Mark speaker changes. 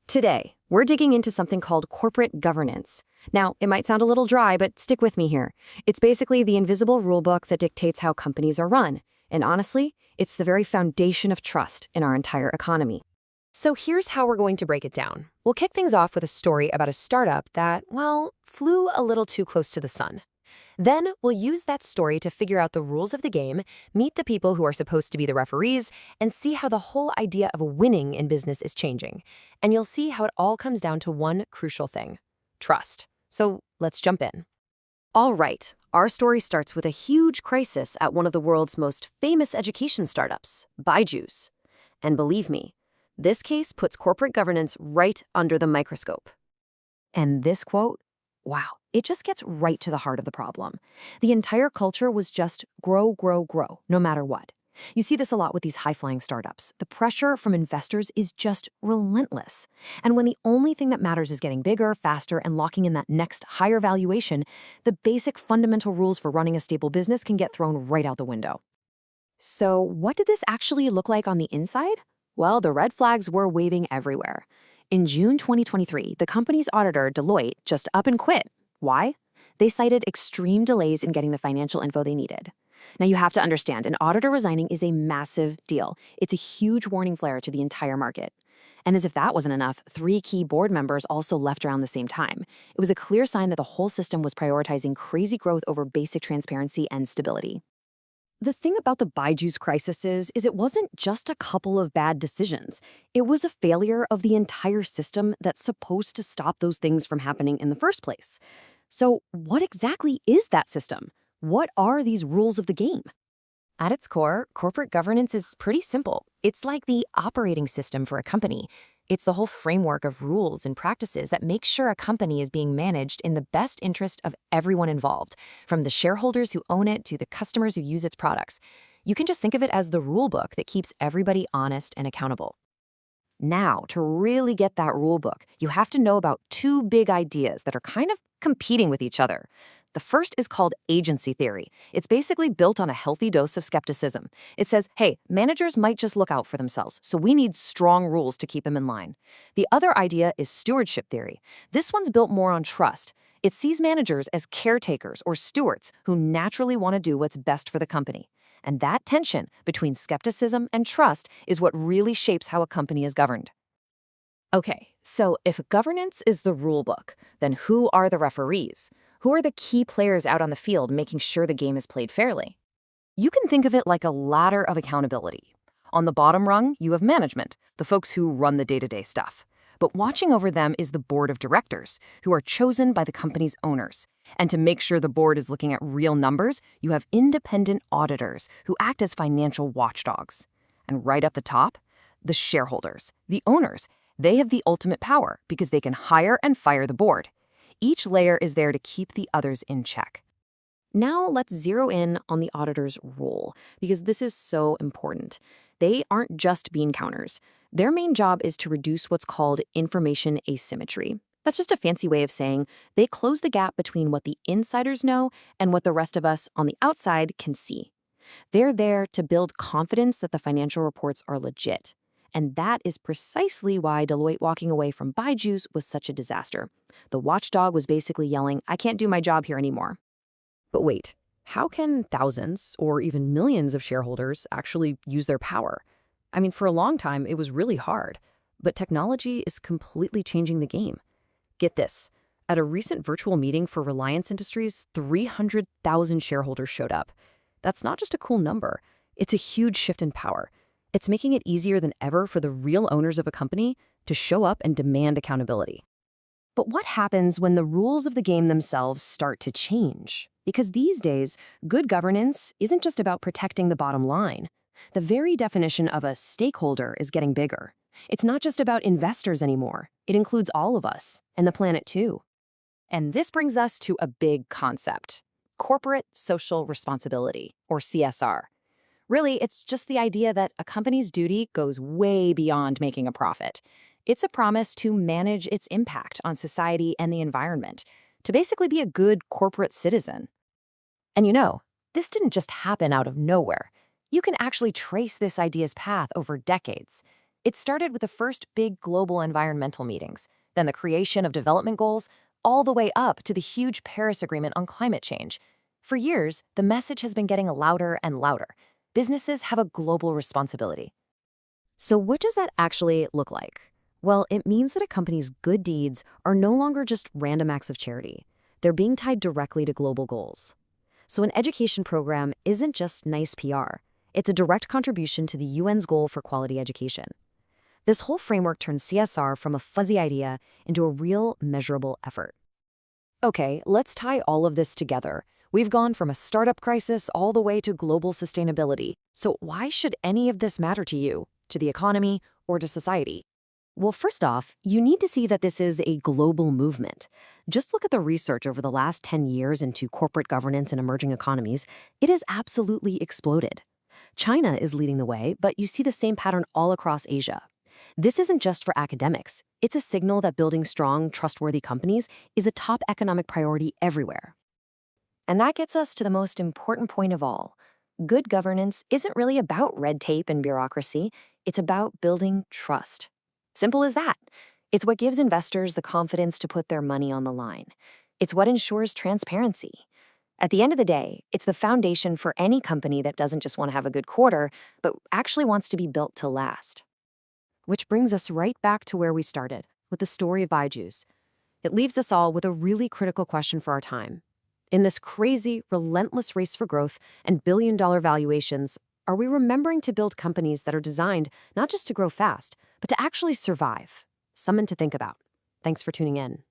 Speaker 1: Today, we're digging into something called corporate governance. Now, it might sound a little dry, but stick with me here. It's basically the invisible rulebook that dictates how companies are run. And honestly, it's the very foundation of trust in our entire economy.
Speaker 2: So here's how we're going to break it down. We'll kick things off with a story about a startup that, well, flew a little too close to the sun. Then we'll use that story to figure out the rules of the game, meet the people who are supposed to be the referees, and see how the whole idea of winning in business is changing. And you'll see how it all comes down to one crucial thing: trust. So let's jump in.
Speaker 1: All right, our story starts with a huge crisis at one of the world's most famous education startups, Byju's. And believe me, this case puts corporate governance right under the microscope. And this quote, wow, it just gets right to the heart of the problem. The entire culture was just grow, grow, grow, no matter what. You see this a lot with these high-flying startups. The pressure from investors is just relentless. And when the only thing that matters is getting bigger, faster, and locking in that next higher valuation, the basic fundamental rules for running a stable business can get thrown right out the window. So what did this actually look like on the inside? Well, the red flags were waving everywhere. In June 2023, the company's auditor, Deloitte, just up and quit. Why? They cited extreme delays in getting the financial info they needed. Now, you have to understand, an auditor resigning is a massive deal. It's a huge warning flare to the entire market. And as if that wasn't enough, 3 key board members also left around the same time. It was a clear sign that the whole system was prioritizing crazy growth over basic transparency and stability. The thing about the Byju's crisis is it wasn't just a couple of bad decisions. It was a failure of the entire system that's supposed to stop those things from happening in the first place. So what exactly is that system? What are these rules of the game?
Speaker 2: At its core, corporate governance is pretty simple. It's like the operating system for a company. It's the whole framework of rules and practices that make sure a company is being managed in the best interest of everyone involved, from the shareholders who own it to the customers who use its products. You can just think of it as the rule book that keeps everybody honest and accountable. Now, to really get that rule book, you have to know about 2 big ideas that are kind of competing with each other. The first is called agency theory. It's basically built on a healthy dose of skepticism. It says, hey, managers might just look out for themselves, so we need strong rules to keep them in line. The other idea is stewardship theory. This one's built more on trust. It sees managers as caretakers or stewards who naturally want to do what's best for the company. And that tension between skepticism and trust is what really shapes how a company is governed. Okay, so if governance is the rule book, then who are the referees? Who are the key players out on the field making sure the game is played fairly? You can think of it like a ladder of accountability. On the bottom rung, you have management, the folks who run the day-to-day stuff. But watching over them is the board of directors, who are chosen by the company's owners. And to make sure the board is looking at real numbers, you have independent auditors who act as financial watchdogs. And right up the top, the shareholders, the owners. They have the ultimate power because they can hire and fire the board. Each layer is there to keep the others in check. Now let's zero in on the auditor's role, because this is so important. They aren't just bean counters. Their main job is to reduce what's called information asymmetry. That's just a fancy way of saying they close the gap between what the insiders know and what the rest of us on the outside can see. They're there to build confidence that the financial reports are legit. And that is precisely why Deloitte walking away from Byju's was such a disaster. The watchdog was basically yelling, I can't do my job here anymore.
Speaker 3: But wait, how can thousands or even millions of shareholders actually use their power? I mean, for a long time, it was really hard. But technology is completely changing the game. Get this. At a recent virtual meeting for Reliance Industries, 300,000 shareholders showed up. That's not just a cool number. It's a huge shift in power. It's making it easier than ever for the real owners of a company to show up and demand accountability.
Speaker 1: But what happens when the rules of the game themselves start to change? Because these days, good governance isn't just about protecting the bottom line. The very definition of a stakeholder is getting bigger. It's not just about investors anymore. It includes all of us, and the planet too. And this brings us to a big concept: corporate social responsibility, or CSR. Really, it's just the idea that a company's duty goes way beyond making a profit. It's a promise to manage its impact on society and the environment, to basically be a good corporate citizen. And you know, this didn't just happen out of nowhere. You can actually trace this idea's path over decades.
Speaker 2: It started with the first big global environmental meetings, then the creation of development goals, all the way up to the huge Paris Agreement on climate change. For years, the message has been getting louder and louder. Businesses have a global responsibility.
Speaker 1: So what does that actually look like? Well, it means that a company's good deeds are no longer just random acts of charity. They're being tied directly to global goals. So an education program isn't just nice PR. It's a direct contribution to the UN's goal for quality education. This whole framework turns CSR from a fuzzy idea into a real, measurable effort. Okay, let's tie all of this together. We've gone from a startup crisis all the way to global sustainability. So why should any of this matter to you, to the economy, or to society? Well, first off, you need to see that this is a global movement. Just look at the research over the last 10 years into corporate governance in emerging economies. It has absolutely exploded. China is leading the way, but you see the same pattern all across Asia. This isn't just for academics. It's a signal that building strong, trustworthy companies is a top economic priority everywhere.
Speaker 2: And that gets us to the most important point of all. Good governance isn't really about red tape and bureaucracy. It's about building trust. Simple as that. It's what gives investors the confidence to put their money on the line. It's what ensures transparency. At the end of the day, it's the foundation for any company that doesn't just want to have a good quarter, but actually wants to be built to last.
Speaker 1: Which brings us right back to where we started, with the story of Baiju's. It leaves us all with a really critical question for our time. In this crazy, relentless race for growth and billion-dollar valuations, are we remembering to build companies that are designed not just to grow fast, but to actually survive? Something to think about. Thanks for tuning in.